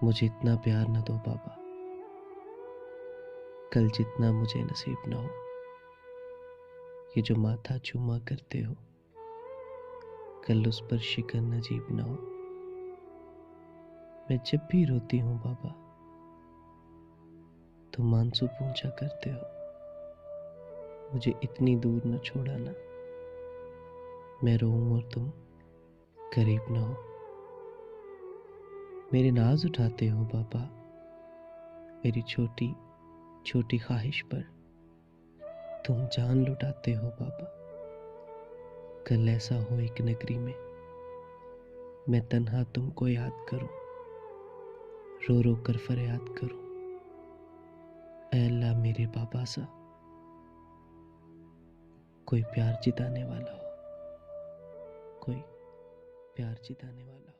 मुझे इतना प्यार न दो बाबा, कल जितना मुझे नसीब न हो। ये जो माथा चूमा करते हो, कल उस पर शिकन नजीब न हो। मैं जब भी रोती हूँ बाबा, तुम आंसू पूंछा करते हो। मुझे इतनी दूर न छोड़ाना, मैं रोऊं और तुम करीब न हो। मेरे नाज उठाते हो बाबा, मेरी छोटी छोटी ख्वाहिश पर तुम जान लुटाते हो बाबा। कल ऐसा हो एक नगरी में, मैं तन्हा तुमको याद करूं, रो रो कर फरियाद करूं, ऐ अल्लाह मेरे बाबा सा कोई प्यार जिताने वाला हो, कोई प्यार जिताने वाला हो।